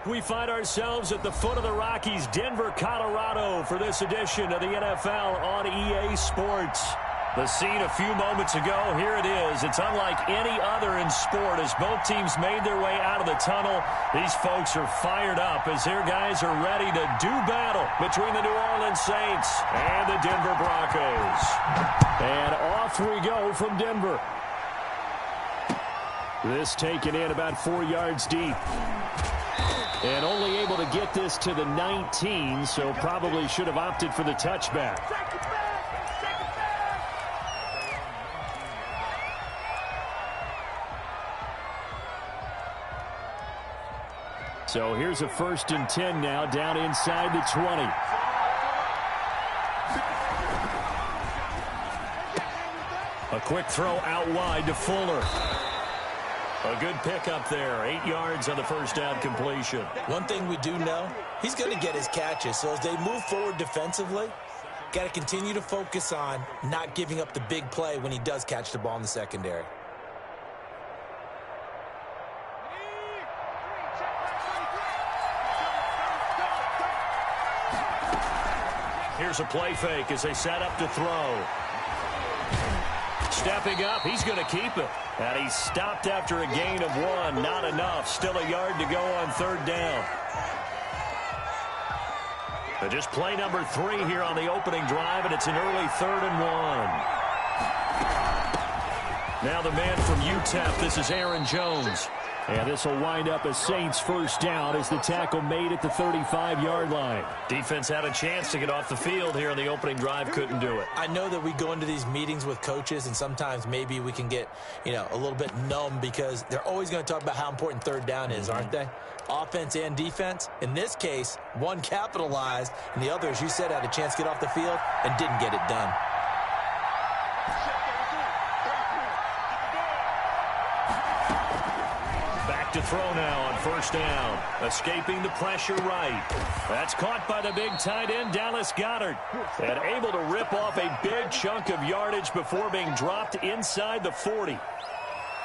We find ourselves at the foot of the Rockies, Denver, Colorado, for this edition of the NFL on EA Sports. The scene a few moments ago, here it is. It's unlike any other in sport as both teams made their way out of the tunnel. These folks are fired up as their guys are ready to do battle between the New Orleans Saints and the Denver Broncos. And off we go from Denver. This taken in about 4 yards deep. And only able to get this to the 19, so probably should have opted for the touchback. So here's a 1st and 10 now, down inside the 20. A quick throw out wide to Fuller. A good pickup there. 8 yards on the first down completion. One thing we do know, he's going to get his catches. So as they move forward defensively, got to continue to focus on not giving up the big play when he does catch the ball in the secondary. Here's a play fake as they set up to throw. Stepping up, he's going to keep it. And he's stopped after a gain of 1. Not enough. Still a yard to go on 3rd down. But just play number 3 here on the opening drive, and it's an early 3rd and 1. Now the man from UTEP, this is Aaron Jones. And this will wind up a Saints first down as the tackle made at the 35-yard line. Defense had a chance to get off the field here on the opening drive, couldn't do it. I know that we go into these meetings with coaches, and sometimes maybe we can get, a little bit numb because they're always going to talk about how important 3rd down is, aren't they? Offense and defense. In this case, one capitalized, and the other, as you said, had a chance to get off the field and didn't get it done. To throw now on 1st down. Escaping the pressure right. That's caught by the big tight end, Dallas Goedert. And able to rip off a big chunk of yardage before being dropped inside the 40.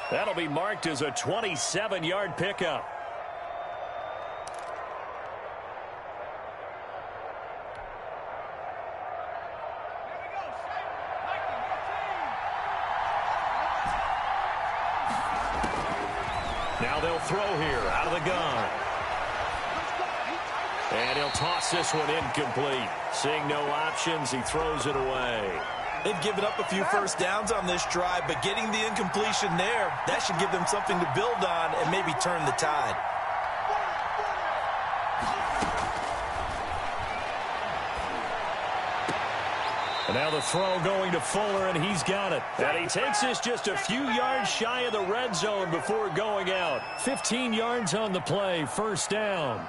That'll be marked as a 27-yard pickup. Now they'll throw here out of the gun. And he'll toss this one incomplete. Seeing no options, he throws it away. They've given up a few first downs on this drive, but getting the incompletion there, that should give them something to build on and maybe turn the tide. And now the throw going to Fuller, and he's got it. And he takes this just a few yards shy of the red zone before going out. 15 yards on the play, 1st down.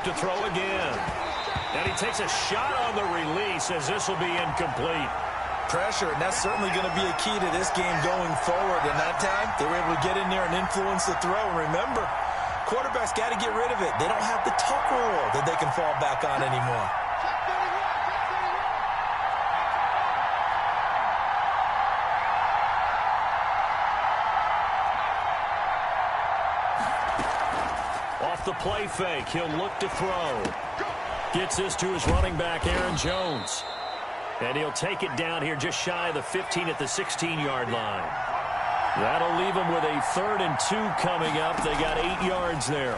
To throw again. And he takes a shot on the release as this will be incomplete. Pressure, and that's certainly going to be a key to this game going forward. And that time, they were able to get in there and influence the throw. And remember, quarterbacks got to get rid of it. They don't have the tuck rule that they can fall back on anymore. The play fake. He'll look to throw. Gets this to his running back, Aaron Jones. And he'll take it down here just shy of the 15 at the 16-yard line. That'll leave him with a 3rd and 2 coming up. They got 8 yards there.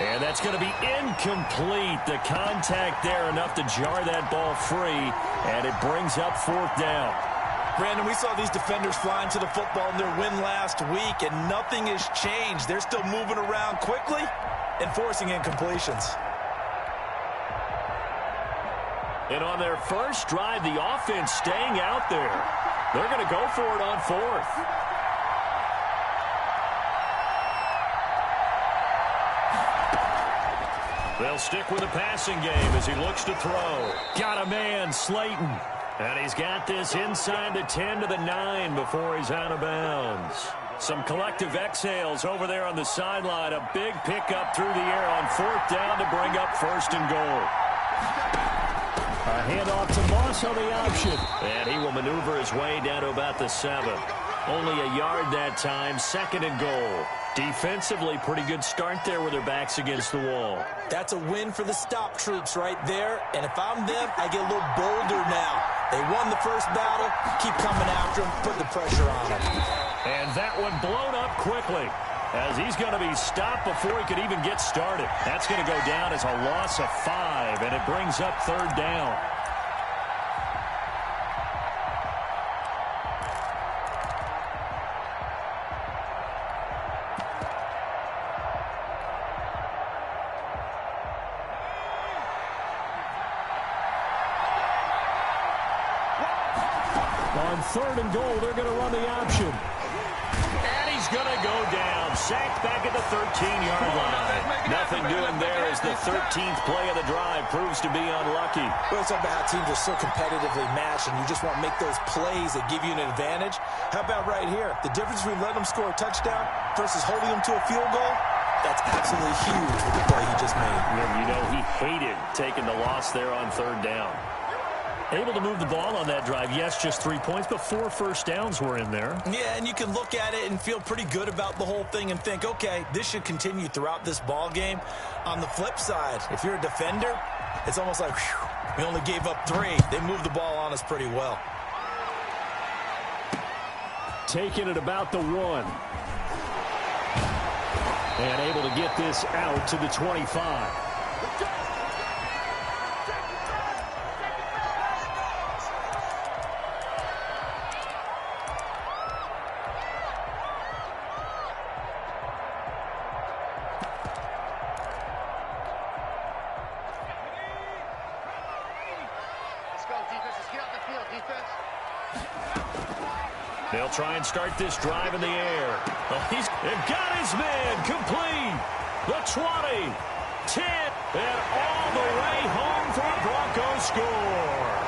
And that's going to be incomplete. The contact there enough to jar that ball free. And it brings up 4th down. Brandon, we saw these defenders flying to the football in their win last week, and nothing has changed. They're still moving around quickly and forcing incompletions. And on their first drive, the offense staying out there. They're going to go for it on 4th. They'll stick with the passing game as he looks to throw. Got a man, Slayton. And he's got this inside the 10 to the 9 before he's out of bounds. Some collective exhales over there on the sideline. A big pickup through the air on 4th down to bring up 1st and goal. A handoff to Moss on the option. And he will maneuver his way down to about the 7. Only a yard that time, 2nd and goal. Defensively, pretty good start there with their backs against the wall. That's a win for the stop troops right there. And if I'm them, I get a little bolder now. They won the first battle. Keep coming after them. Put the pressure on them. And that one blown up quickly as he's going to be stopped before he could even get started. That's going to go down as a loss of 5, and it brings up 3rd down. On 3rd and goal, they're going to run the option. And he's going to go down. Sacked back at the 13-yard line. Nothing doing there as the 13th play of the drive proves to be unlucky. Well, it's about how teams are so competitively matched, and you just want to make those plays that give you an advantage. How about right here? The difference between letting them score a touchdown versus holding them to a field goal, that's absolutely huge with the play he just made. You know, he hated taking the loss there on 3rd down. Able to move the ball on that drive. Yes, just 3 points, but 4 first downs were in there. Yeah, and you can look at it and feel pretty good about the whole thing and think, okay, this should continue throughout this ball game. On the flip side, if you're a defender, it's almost like, whew, we only gave up 3. They moved the ball on us pretty well. Taking it about the 1. And able to get this out to the 25. They'll try and start this drive in the air. Oh, he's got his man complete. The 20, 10, and all the way home for a Broncos score.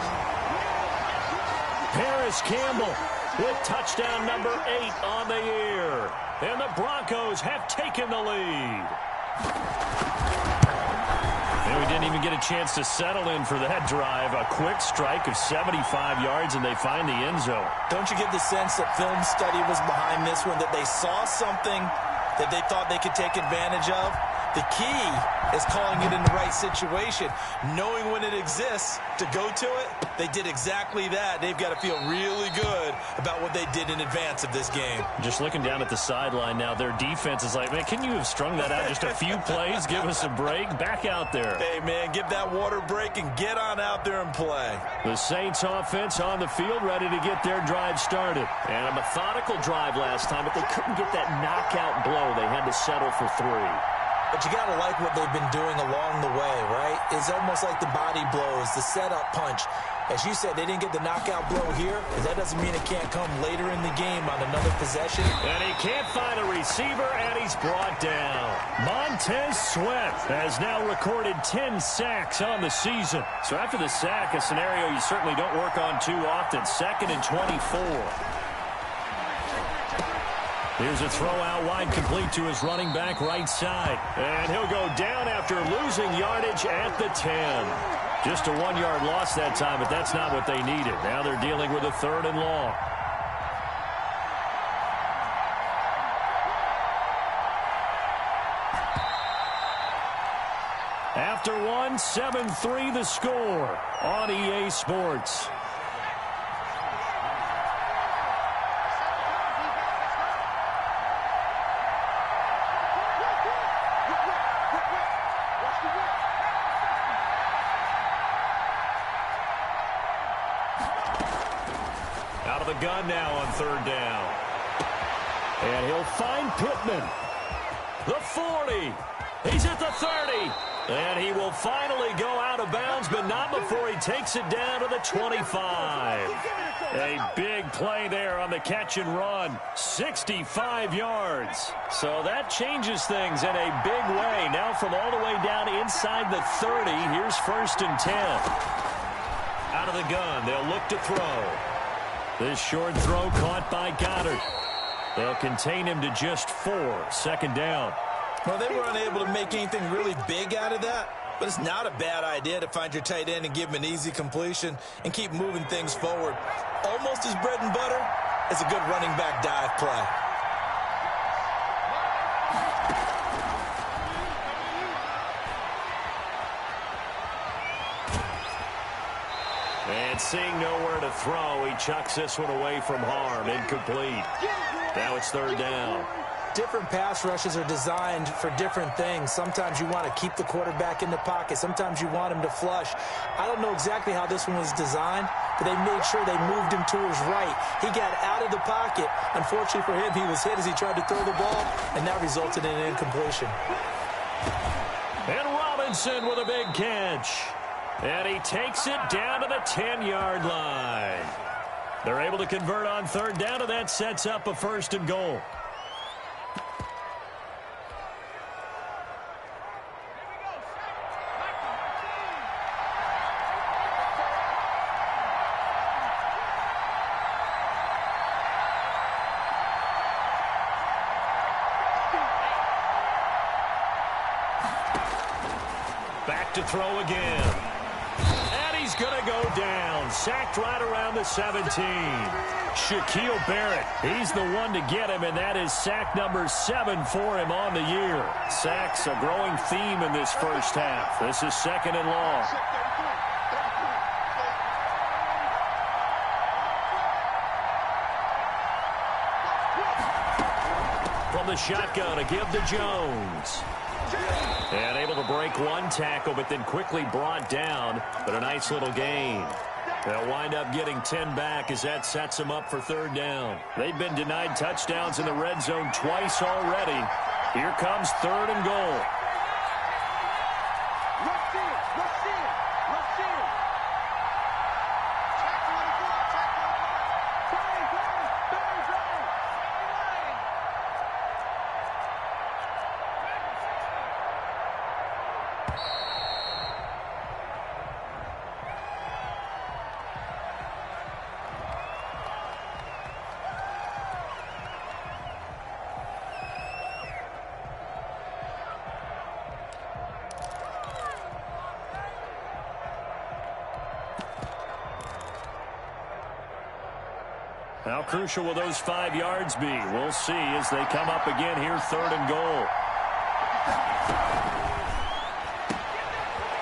Paris Campbell with touchdown number 8 on the year. And the Broncos have taken the lead. And we didn't even get a chance to settle in for that drive. A quick strike of 75 yards, and they find the end zone. Don't you get the sense that film study was behind this one, that they saw something that they thought they could take advantage of? The key is calling it in the right situation, knowing when it exists to go to it. They did exactly that. They've got to feel really good about what they did in advance of this game. Just looking down at the sideline now, their defense is like, man, can you have strung that out just a few plays? Give us a break. Back out there. Hey, man, give that water break and get on out there and play. The Saints offense on the field ready to get their drive started. And a methodical drive last time, but they couldn't get that knockout blow. They had to settle for 3. But you got to like what they've been doing along the way, right? It's almost like the body blows, the setup punch. As you said, they didn't get the knockout blow here, but that doesn't mean it can't come later in the game on another possession. And he can't find a receiver, and he's brought down. Montez Sweat has now recorded 10 sacks on the season. So after the sack, a scenario you certainly don't work on too often. 2nd and 24. Here's a throw out wide, complete to his running back right side. And he'll go down after losing yardage at the 10. Just a 1-yard loss that time, but that's not what they needed. Now they're dealing with a 3rd and long. After 1, 7-3 the score on EA Sports. Out of the gun now on 3rd down. And he'll find Pittman. The 40. He's at the 30. And he will finally go out of bounds, but not before he takes it down to the 25. A big play there on the catch and run. 65 yards. So that changes things in a big way. Now from all the way down inside the 30, here's 1st and 10. Out of the gun, they'll look to throw. This short throw caught by Goddard. They'll contain him to just 4. 2nd down. Well, they were unable to make anything really big out of that, but it's not a bad idea to find your tight end and give him an easy completion and keep moving things forward. Almost as bread and butter as a good running back dive play. And seeing nowhere to throw, he chucks this one away from harm. Incomplete. Now it's 3rd down. Different pass rushes are designed for different things. Sometimes you want to keep the quarterback in the pocket. Sometimes you want him to flush. I don't know exactly how this one was designed, but they made sure they moved him to his right. He got out of the pocket. Unfortunately for him, he was hit as he tried to throw the ball, and that resulted in an incompletion. And Robinson with a big catch. And he takes it down to the 10-yard line. They're able to convert on 3rd down, and that sets up a 1st and goal. Back to throw again. And he's going to go down. Sacked right around the 17. Shaquille Barrett, he's the one to get him, and that is sack number 7 for him on the year. Sacks, a growing theme in this first half. This is 2nd and long. From the shotgun, a give to Jones. And able to break one tackle, but then quickly brought down. But a nice little gain. They'll wind up getting 10 back as that sets them up for 3rd down. They've been denied touchdowns in the red zone twice already. Here comes 3rd and goal. How crucial will those 5 yards be? We'll see as they come up again here, 3rd and goal.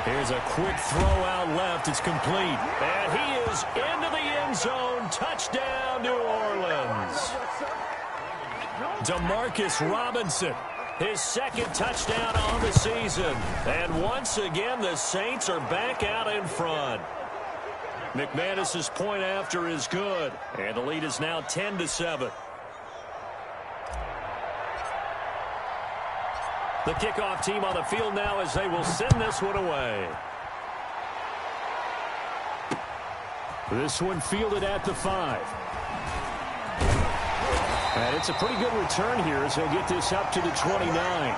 Here's a quick throw out left. It's complete. And he is into the end zone. Touchdown, New Orleans. Demarcus Robinson, his 2nd touchdown on the season. And once again, the Saints are back out in front. McManus's point after is good, and the lead is now 10-7. The kickoff team on the field now as they will send this one away. This one fielded at the 5. And it's a pretty good return here as he'll get this up to the 29.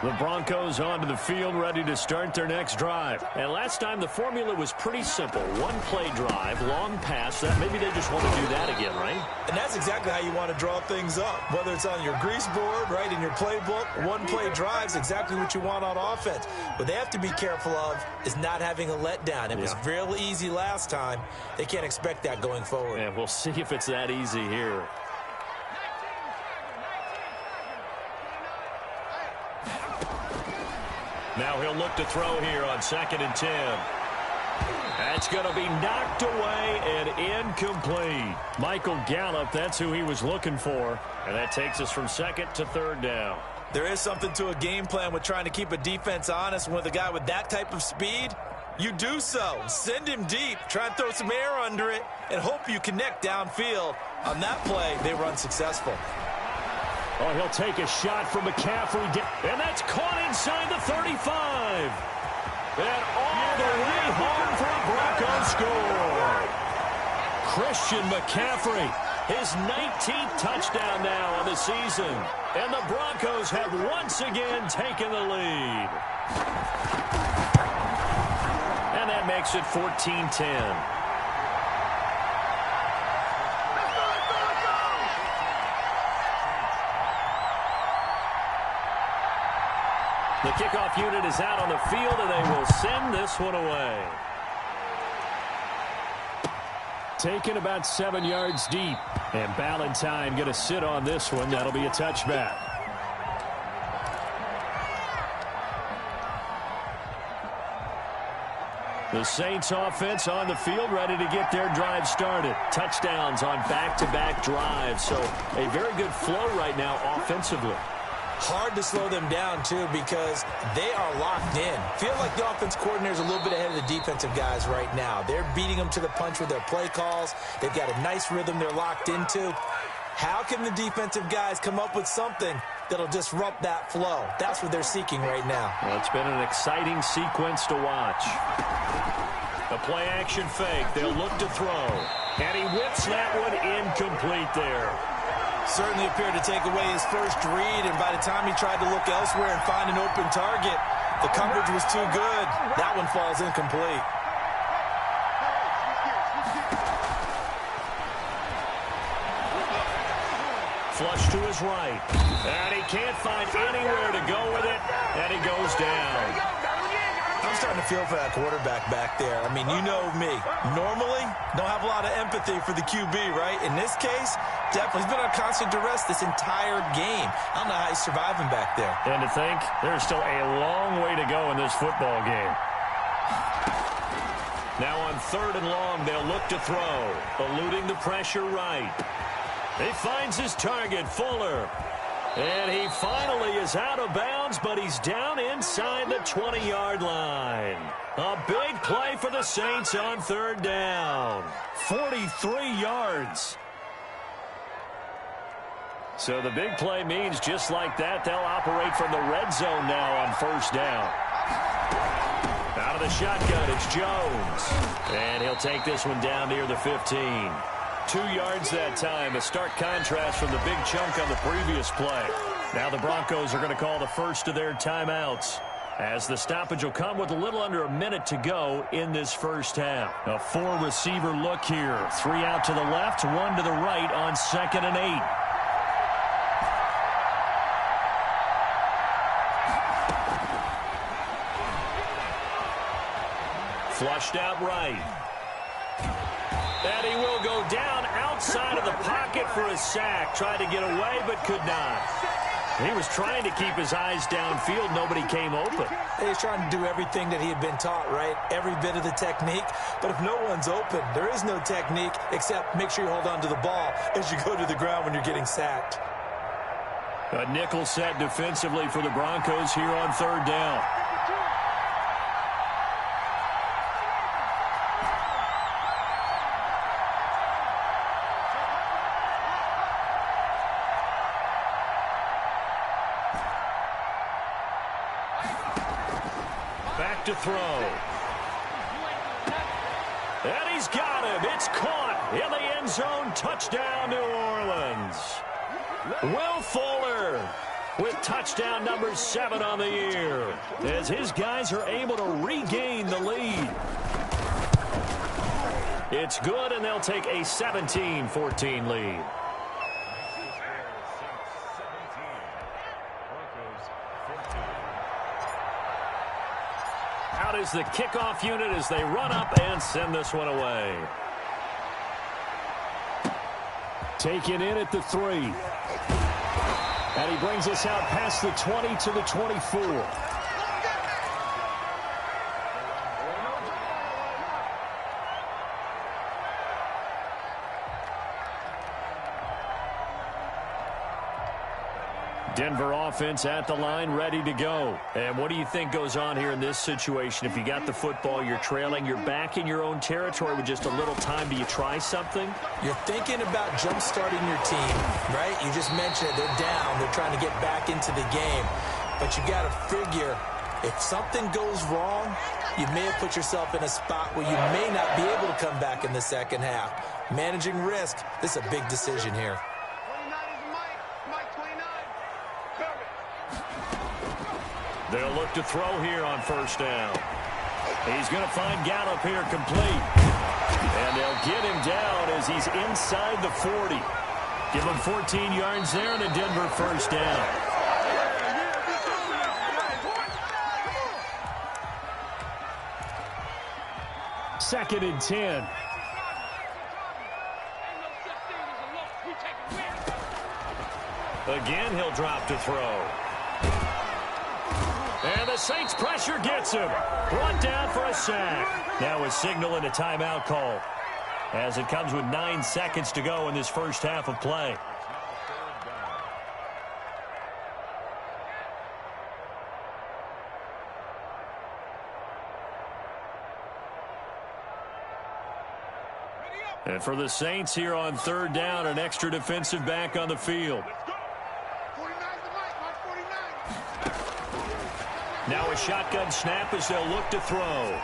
The Broncos onto the field, ready to start their next drive. And last time, the formula was pretty simple. One-play drive, long pass. Maybe they just want to do that again, right? And that's exactly how you want to draw things up. Whether it's on your grease board, right, in your playbook, one-play drive is exactly what you want on offense. What they have to be careful of is not having a letdown. It was real easy last time. They can't expect that going forward. And we'll see if it's that easy here. Now he'll look to throw here on 2nd and 10. That's going to be knocked away and incomplete. Michael Gallup, that's who he was looking for. And that takes us from 2nd to 3rd down. There is something to a game plan with trying to keep a defense honest. With a guy with that type of speed, you do so. Send him deep, try and throw some air under it, and hope you connect downfield. On that play, they were unsuccessful. Oh, he'll take a shot from McCaffrey. And that's caught inside the 35. And all the way home for a Broncos score. Christian McCaffrey, his 19th touchdown now on the season. And the Broncos have once again taken the lead. And that makes it 14-10. The kickoff unit is out on the field, and they will send this one away. Taken about 7 yards deep. And Ballantyne going to sit on this one. That'll be a touchback. The Saints offense on the field, ready to get their drive started. Touchdowns on back-to-back drives. So a very good flow right now offensively. Hard to slow them down, too, because they are locked in. Feel like the offense coordinator is a little bit ahead of the defensive guys right now. They're beating them to the punch with their play calls. They've got a nice rhythm they're locked into. How can the defensive guys come up with something that'll disrupt that flow? That's what they're seeking right now. Well, it's been an exciting sequence to watch. A play-action fake. They'll look to throw. And he whips that one incomplete there. Certainly appeared to take away his first read, and by the time he tried to look elsewhere and find an open target, the coverage was too good. That one falls incomplete. Flush to his right. And he can't find anywhere to go with it, and he goes down. I'm starting to feel for that quarterback back there. I mean, you know me. Normally, don't have a lot of empathy for the QB, right? In this case, definitely he's been on constant duress this entire game. I don't know how he's surviving back there. And to think, there's still a long way to go in this football game. Now on 3rd and long, they'll look to throw. Eluding the pressure right. He finds his target, Fuller. And he finally is out of bounds, but he's down inside the 20-yard line. A big play for the Saints on 3rd down. 43 yards. So the big play means just like that, they'll operate from the red zone now on 1st down. Out of the shotgun, it's Jones. And he'll take this one down near the 15. 2 yards that time, a stark contrast from the big chunk on the previous play. Now the Broncos are going to call the first of their timeouts, as the stoppage will come with a little under a minute to go in this first half. A 4-receiver look here. 3 out to the left, 1 to the right on 2nd and 8. Flushed out right. And he will go down outside of the pocket for a sack. Tried to get away, but could not. He was trying to keep his eyes downfield. Nobody came open. He was trying to do everything that he had been taught, right? Every bit of the technique. But if no one's open, there is no technique except make sure you hold on to the ball as you go to the ground when you're getting sacked. A nickel set defensively for the Broncos here on 3rd down. To throw. And he's got him. It's caught in the end zone. Touchdown, New Orleans. Will Fuller with touchdown number 7 on the year, as his guys are able to regain the lead. It's good, and they'll take a 17-14 lead. Out is the kickoff unit as they run up and send this one away. Taken in at the 3. And he brings us out past the 20 to the 24. Denver offense at the line, ready to go. And what do you think goes on here in this situation? If you got the football, you're trailing, you're back in your own territory with just a little time. Do you try something? You're thinking about jump-starting your team, right? You just mentioned it. They're down. They're trying to get back into the game. But you got to figure If something goes wrong, you may have put yourself in a spot where you may not be able to come back in the second half. Managing risk, this is a big decision here. They'll look to throw here on first down. He's going to find Gallup here complete. And they'll get him down as he's inside the 40. Give him 14 yards there and a Denver first down. Second and 10. Again, he'll drop to throw. And the Saints pressure gets him. Brought down for a sack. Now a signal and a timeout call, as it comes with 9 seconds to go in this first half of play. And for the Saints here on third down, an extra defensive back on the field. Now a shotgun snap as they'll look to throw.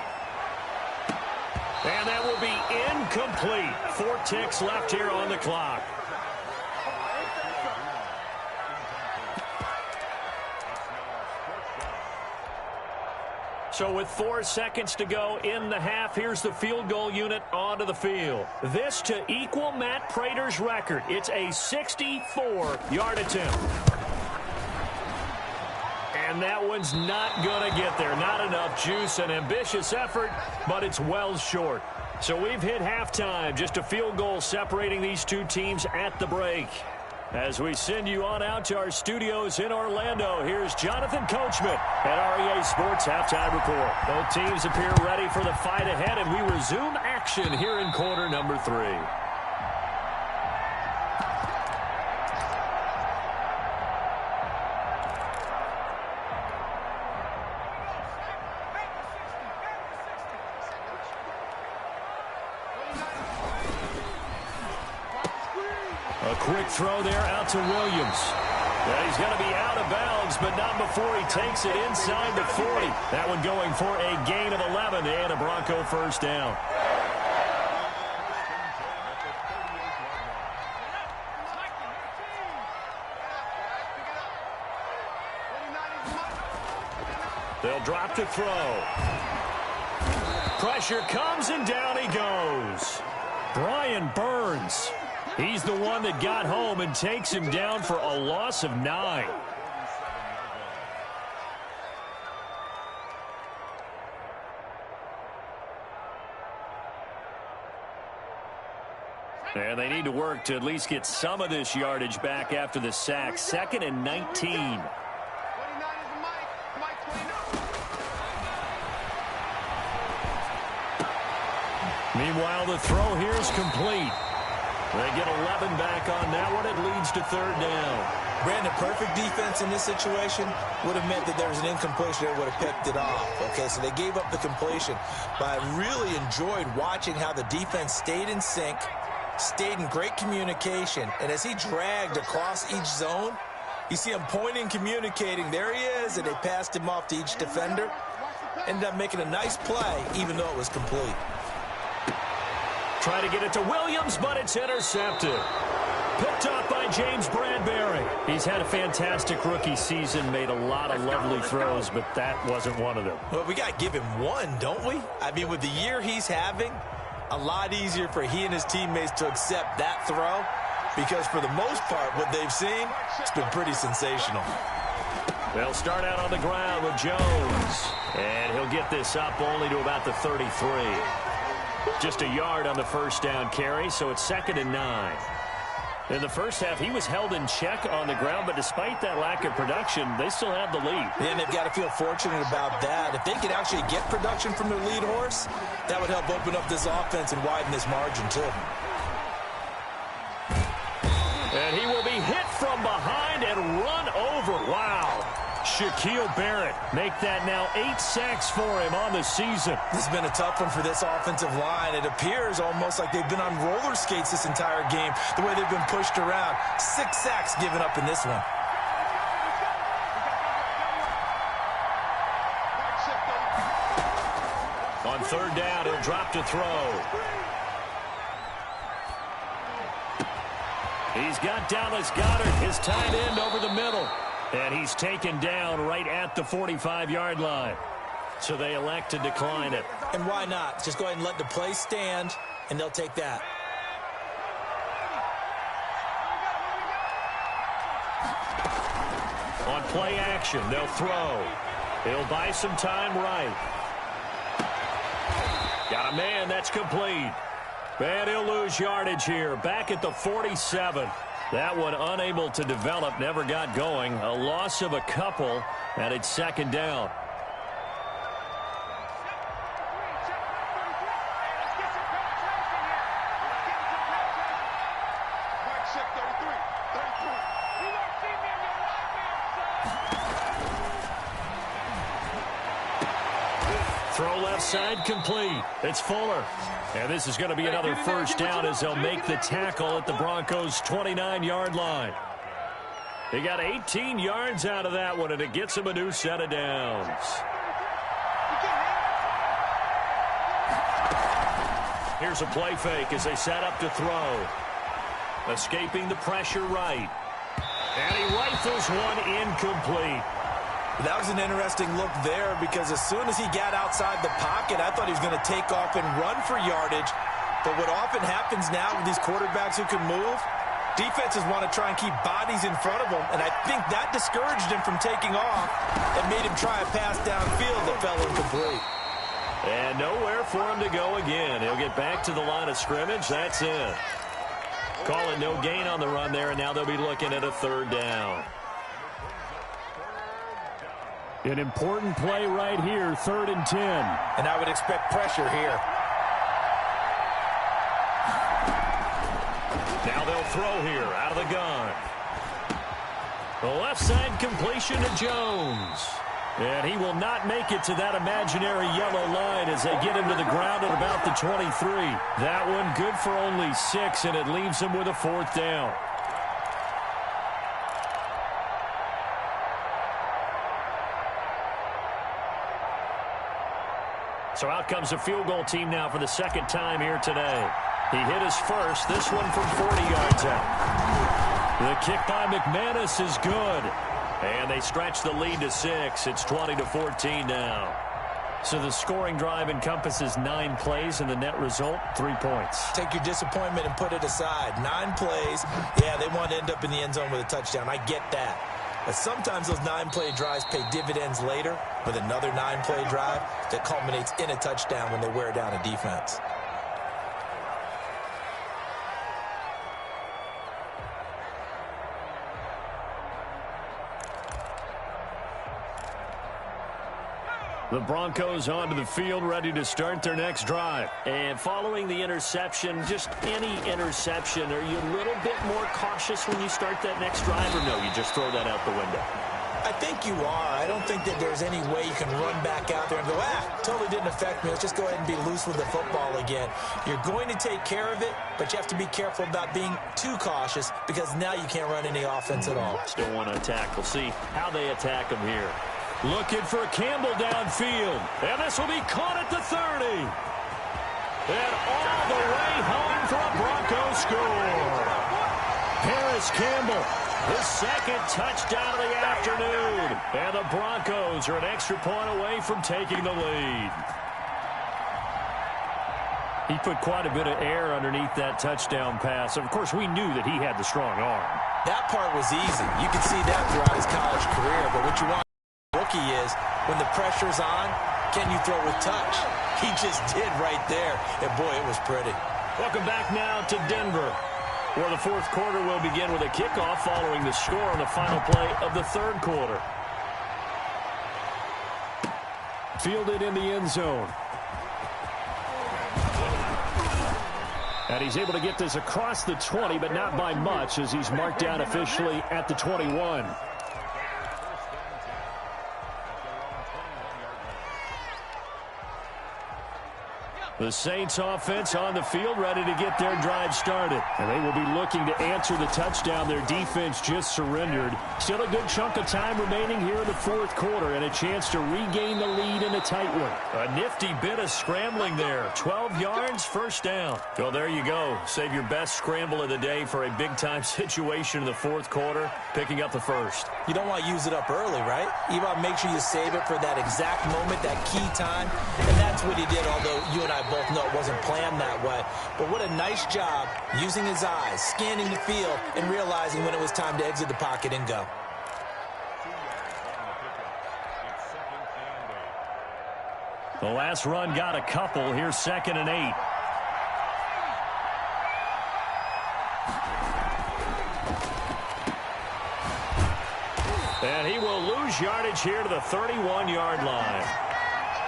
And that will be incomplete. 4 ticks left here on the clock. So with 4 seconds to go in the half, here's the field goal unit onto the field. This to equal Matt Prater's record. It's a 64-yard attempt. And that one's not going to get there. Not enough juice. An ambitious effort, but it's well short. So we've hit halftime. Just a field goal separating these two teams at the break. As we send you on out to our studios in Orlando, here's Jonathan Coachman at REA Sports Halftime Report. Both teams appear ready for the fight ahead, and we resume action here in quarter number 3. A quick throw there out to Williams. Well, he's going to be out of bounds, but not before he takes it inside the 40. That one going for a gain of 11 and a Bronco first down. They'll drop to throw. Pressure comes and down he goes. Brian Burns. He's the one that got home and takes him down for a loss of 9. And they need to work to at least get some of this yardage back after the sack. 2nd and 19. Meanwhile, the throw here is complete. They get 11 back on that one. It leads to third down. Brandon, perfect defense in this situation would have meant that there was an incompletion that would have picked it off. Okay, so they gave up the completion. But I really enjoyed watching how the defense stayed in sync, stayed in great communication. And as he dragged across each zone, you see him pointing, communicating. There he is, and they passed him off to each defender. Ended up making a nice play, even though it was complete. Try to get it to Williams, but it's intercepted. Picked off by James Bradbury. He's had a fantastic rookie season, made a lot of lovely throws, but that wasn't one of them. Well, we got to give him one, don't we? I mean, with the year he's having, a lot easier for he and his teammates to accept that throw, because for the most part, what they've seen, it's been pretty sensational. They'll start out on the ground with Jones, and he'll get this up only to about the 33. Just a yard on the first down carry, so it's 2nd and 9. In the first half, he was held in check on the ground, but despite that lack of production, they still have the lead. And they've got to feel fortunate about that. If they could actually get production from their lead horse, that would help open up this offense and widen this margin, too. And he will be hit from behind and run over. Wow. Shaquille Barrett make that now 8 sacks for him on the season. This has been a tough one for this offensive line. It appears almost like they've been on roller skates this entire game, the way they've been pushed around. 6 sacks given up in this one. third down. He'll drop to throw. He's got Dallas Goedert, his tight end, over the middle. And he's taken down right at the 45-yard line. So they elect to decline it. And why not? Just go ahead and let the play stand, and they'll take that. On play action, they'll throw. He'll buy some time right. Got a man, that's complete. And he'll lose yardage here. Back at the 47. That one unable to develop, never got going. A loss of a couple, and it's second down. Throw left side complete. It's Fuller. And this is going to be another first down as they'll make the tackle at the Broncos' 29-yard line. They got 18 yards out of that one, and it gets them a new set of downs. Here's a play fake as they set up to throw. Escaping the pressure right. And he rifles one incomplete. That was an interesting look there because as soon as he got outside the pocket, I thought he was going to take off and run for yardage. But what often happens now with these quarterbacks who can move, defenses want to try and keep bodies in front of them, and I think that discouraged him from taking off and made him try a pass downfield that fell incomplete. And nowhere for him to go again. He'll get back to the line of scrimmage. That's it. Call it no gain on the run there, and now they'll be looking at a third down. An important play right here, 3rd and 10. And I would expect pressure here. Now they'll throw here out of the gun. The left side completion to Jones. And he will not make it to that imaginary yellow line as they get him to the ground at about the 23. That one good for only 6, and it leaves him with a 4th down. So out comes the field goal team now for the second time here today. He hit his first, this one from 40 yards out. The kick by McManus is good. And they stretch the lead to 6. It's 20-14 now. So the scoring drive encompasses 9 plays, and the net result, 3 points. Take your disappointment and put it aside. 9 plays. Yeah, they want to end up in the end zone with a touchdown. I get that. But sometimes those 9-play drives pay dividends later with another 9-play drive that culminates in a touchdown when they wear down a defense. The Broncos onto the field, ready to start their next drive. And following the interception, just any interception, are you a little bit more cautious when you start that next drive, or no, you just throw that out the window? I think you are. I don't think that there's any way you can run back out there and go, totally didn't affect me. Let's just go ahead and be loose with the football again. You're going to take care of it, but you have to be careful about being too cautious because now you can't run any offense at all. Still want to attack. We'll see how they attack them here. Looking for Campbell downfield. And this will be caught at the 30. And all the way home for a Broncos score. Paris Campbell, his second touchdown of the afternoon. And the Broncos are an extra point away from taking the lead. He put quite a bit of air underneath that touchdown pass. Of course, we knew that he had the strong arm. That part was easy. You could see that throughout his college career. But what you want rookie is when the pressure's on, can you throw with touch? He just did right there. And, boy, it was pretty. Welcome back now to Denver, where the fourth quarter will begin with a kickoff following the score on the final play of the third quarter. Fielded in the end zone. And he's able to get this across the 20, but not by much, as he's marked down officially at the 21. The Saints offense on the field, ready to get their drive started. And they will be looking to answer the touchdown their defense just surrendered. Still a good chunk of time remaining here in the fourth quarter and a chance to regain the lead in a tight one. A nifty bit of scrambling there. 12 yards, first down. Well, there you go. Save your best scramble of the day for a big-time situation in the fourth quarter, picking up the first. You don't want to use it up early, right? You want to make sure you save it for that exact moment, that key time. And that's what he did, although you and I both know it wasn't planned that way. But what a nice job using his eyes, scanning the field, and realizing when it was time to exit the pocket and go. The last run got a couple. Here's 2nd and 8. And he will lose yardage here to the 31-yard line.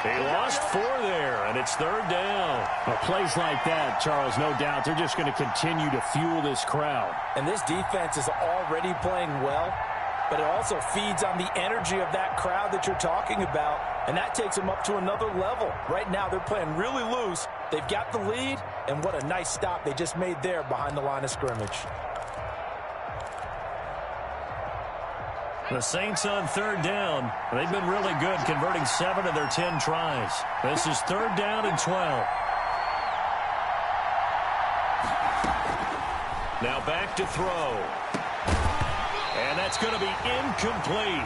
He lost 4 there, and it's 3rd down. Well, plays like that, Charles, no doubt, they're just going to continue to fuel this crowd. And this defense is already playing well, but it also feeds on the energy of that crowd that you're talking about, and that takes them up to another level. Right now, they're playing really loose. They've got the lead, and what a nice stop they just made there behind the line of scrimmage. The Saints on 3rd down. They've been really good, converting 7 of their 10 tries. This is 3rd down and 12. Now back to throw. And that's going to be incomplete.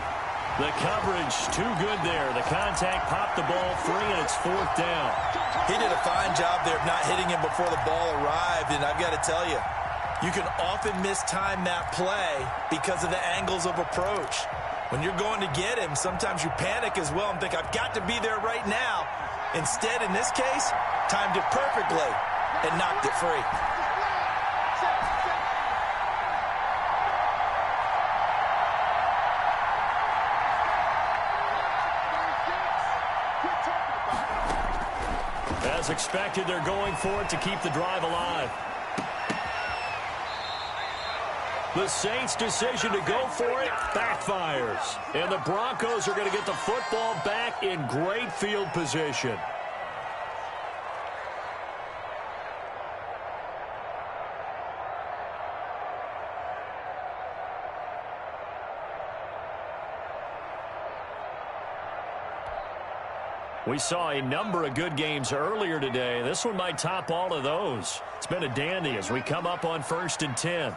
The coverage too good there. The contact popped the ball free, and it's 4th down. He did a fine job there of not hitting him before the ball arrived, and I've got to tell you, you can often mistime that play because of the angles of approach. When you're going to get him, sometimes you panic as well and think, I've got to be there right now. Instead, in this case, timed it perfectly and knocked it free. As expected, they're going for it to keep the drive alive. The Saints' decision to go for it backfires. And the Broncos are going to get the football back in great field position. We saw a number of good games earlier today. This one might top all of those. It's been a dandy as we come up on 1st and 10.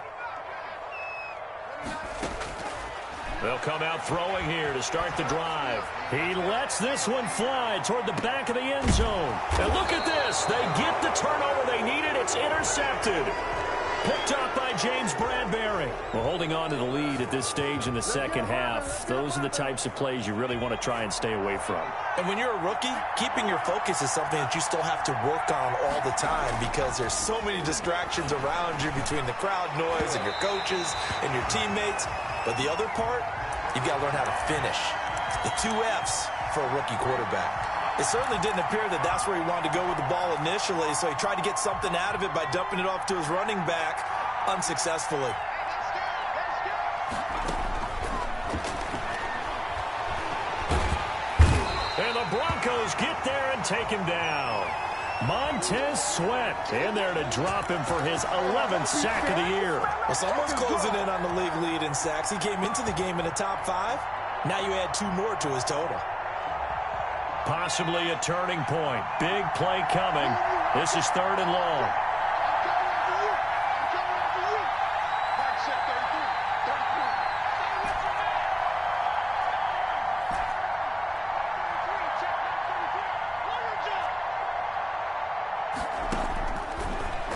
They'll come out throwing here to start the drive. He lets this one fly toward the back of the end zone. And look at this. They get the turnover they needed. It's intercepted. Picked up by James Bradbury. Well, holding on to the lead at this stage in the second half, those are the types of plays you really want to try and stay away from. And when you're a rookie, keeping your focus is something that you still have to work on all the time because there's so many distractions around you between the crowd noise and your coaches and your teammates. But the other part, you've got to learn how to finish. The 2 F's for a rookie quarterback. It certainly didn't appear that that's where he wanted to go with the ball initially, so he tried to get something out of it by dumping it off to his running back unsuccessfully. And the Broncos get there and take him down. Montez Sweat in there to drop him for his 11th sack of the year. Well, someone's closing in on the league lead in sacks. He came into the game in the top 5. Now you add 2 more to his total. Possibly a turning point. Big play coming. This is 3rd and long.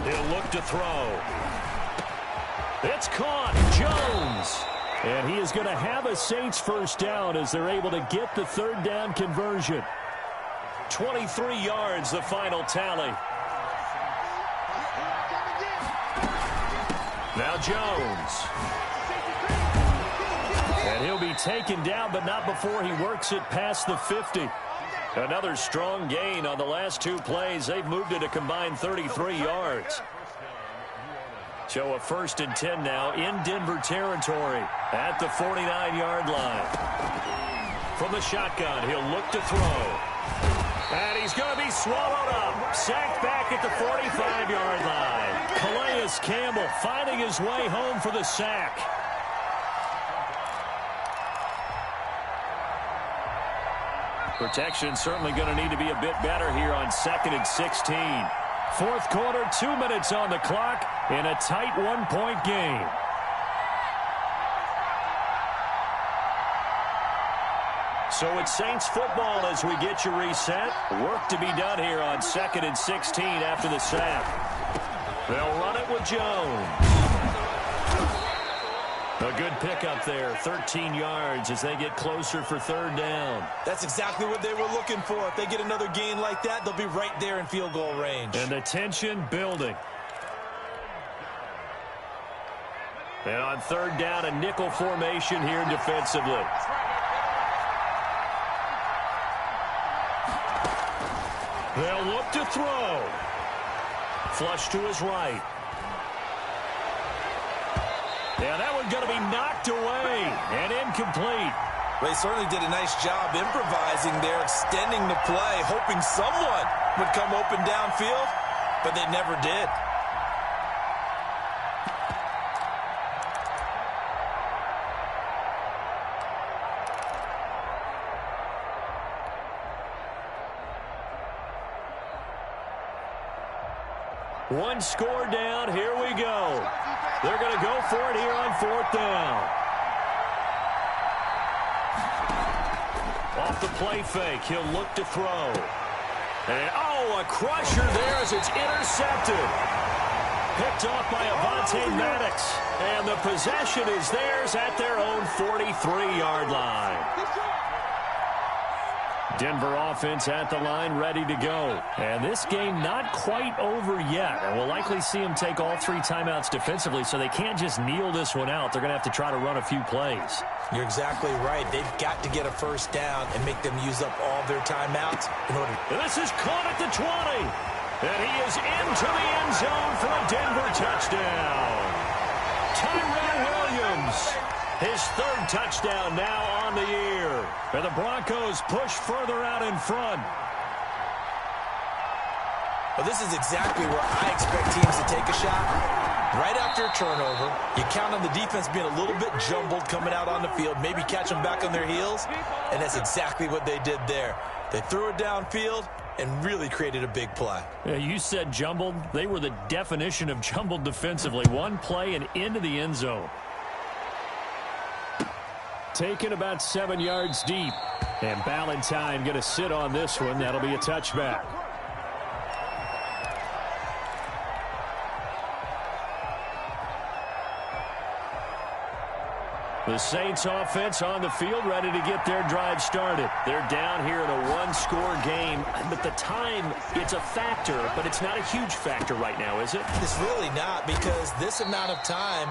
He'll look to throw. It's caught. Jones. And he is going to have a Saints first down as they're able to get the 3rd down conversion. 23 yards, the final tally. Now Jones. And he'll be taken down, but not before he works it past the 50. Another strong gain on the last 2 plays. They've moved it a combined 33 yards. So a 1st and 10 now in Denver territory at the 49-yard line. From the shotgun, he'll look to throw. And he's going to be swallowed up. Sacked back at the 45-yard line. Calais Campbell finding his way home for the sack. Protection certainly going to need to be a bit better here on 2nd and 16. Fourth quarter, 2 minutes on the clock in a tight one-point game. So it's Saints football as we get you reset. Work to be done here on 2nd and 16 after the sack. They'll run it with Jones. A good pickup there, 13 yards as they get closer for third down. That's exactly what they were looking for. If they get another gain like that, they'll be right there in field goal range. And the tension building. And on third down, a nickel formation here defensively. They'll look to throw. Flush to his right. Yeah, that one's going to be knocked away and incomplete. They certainly did a nice job improvising there, extending the play, hoping someone would come open downfield, but they never did. One score down. Here we go. They're going to go for it here on fourth down. Off the play fake, he'll look to throw. And, a crusher there as it's intercepted. Picked off by Avonte Maddox. And the possession is theirs at their own 43-yard line. Denver offense at the line, ready to go. And this game not quite over yet. And we'll likely see them take all 3 timeouts defensively, so they can't just kneel this one out. They're going to have to try to run a few plays. You're exactly right. They've got to get a first down and make them use up all their timeouts in order. And this is caught at the 20. And he is into the end zone for a Denver touchdown. Tyrell Williams. His third touchdown now on the year. And the Broncos push further out in front. Well, this is exactly where I expect teams to take a shot. Right after a turnover, you count on the defense being a little bit jumbled coming out on the field, maybe catch them back on their heels, and that's exactly what they did there. They threw it downfield and really created a big play. Yeah, you said jumbled. They were the definition of jumbled defensively. One play and into the end zone. Taken about 7 yards deep. And Ballantyne going to sit on this one. That'll be a touchback. The Saints offense on the field ready to get their drive started. They're down here in a one-score game. But the time, it's a factor, but it's not a huge factor right now, is it? It's really not, because this amount of time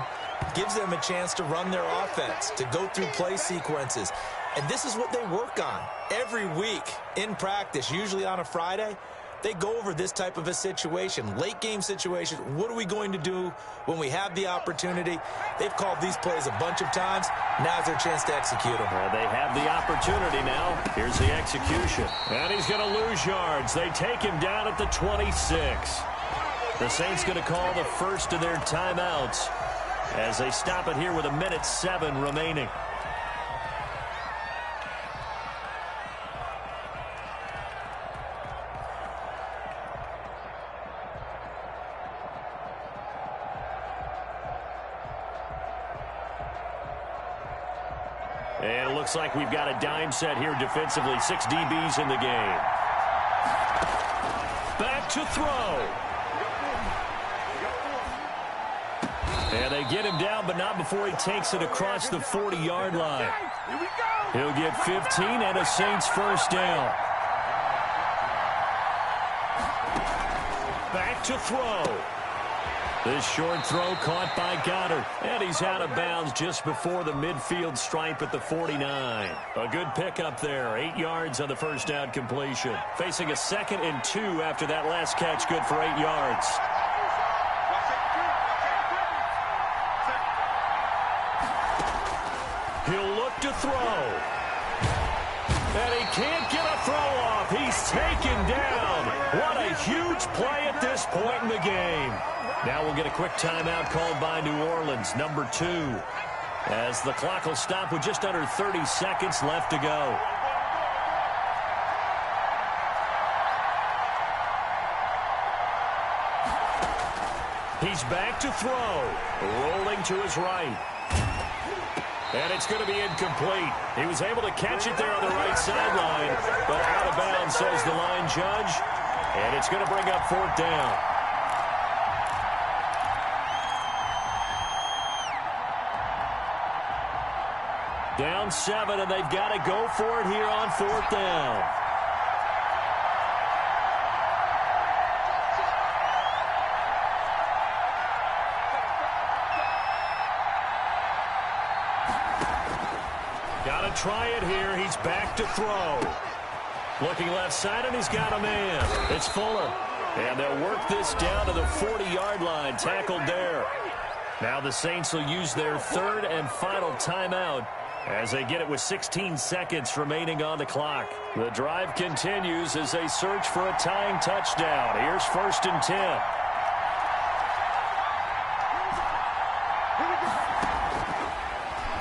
gives them a chance to run their offense, to go through play sequences. And this is what they work on every week in practice, usually on a Friday. They go over this type of a situation, late game situation. What are we going to do when we have the opportunity? They've called these plays a bunch of times. Now's their chance to execute them. Well, they have the opportunity now. Here's the execution. And he's going to lose yards. They take him down at the 26. The Saints going to call the first of their timeouts as they stop it here with 1:07 remaining. And it looks like we've got a dime set here defensively. 6 DBs in the game. Back to throw. And they get him down, but not before he takes it across the 40-yard line. He'll get 15 and a Saints first down. Back to throw. This short throw caught by Goddard. And he's out of bounds just before the midfield stripe at the 49. A good pickup there. 8 yards on the first down completion. Facing a 2nd and 2 after that last catch, good for 8 yards. He'll look to throw. And he can't get a throw off. He he's taken down. What a huge play at this point in the game. Now we'll get a quick timeout called by New Orleans, number 2, as the clock will stop with just under 30 seconds left to go. He's back to throw, rolling to his right. And it's going to be incomplete. He was able to catch it there on the right sideline, but out of bounds, says the line judge. And it's going to bring up 4th down. Down 7, and they've got to go for it here on 4th down. Got to try it here. He's back to throw. Looking left side, and he's got a man. It's Fuller. And they'll work this down to the 40-yard line. Tackled there. Now the Saints will use their 3rd and final timeout as they get it with 16 seconds remaining on the clock. The drive continues as they search for a tying touchdown. Here's 1st and 10.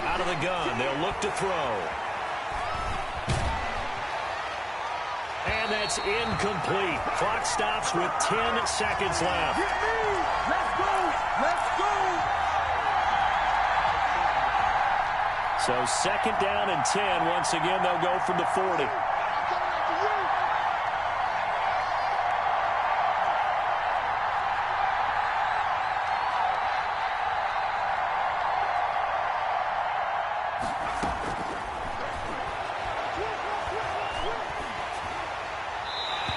Out of the gun, they'll look to throw. And that's incomplete. Clock stops with 10 seconds left. Let's go! Let's go! So 2nd down and 10. Once again, they'll go from the 40.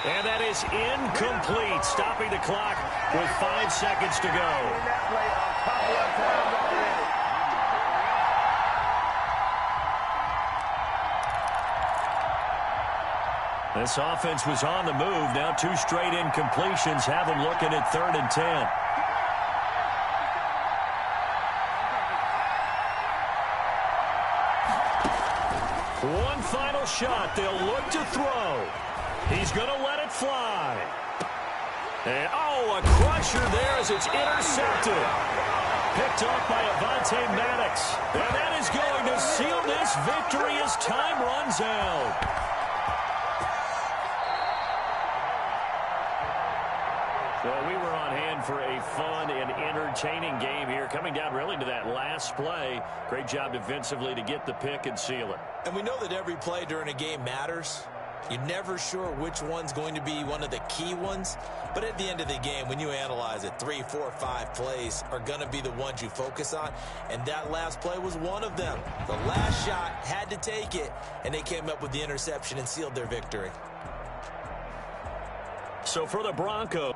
And that is incomplete, stopping the clock with 5 seconds to go. This offense was on the move. Now 2 straight incompletions have them looking at 3rd and 10. One final shot. They'll look to throw. He's going to let it fly. And, a crusher there as it's intercepted. Picked off by Avonte Maddox. And that is going to seal this victory as time runs out. Well, we were on hand for a fun and entertaining game here, coming down really to that last play. Great job defensively to get the pick and seal it. And we know that every play during a game matters. You're never sure which one's going to be one of the key ones. But at the end of the game, when you analyze it, 3, 4, 5 plays are going to be the ones you focus on. And that last play was one of them. The last shot had to take it, and they came up with the interception and sealed their victory. So for the Broncos.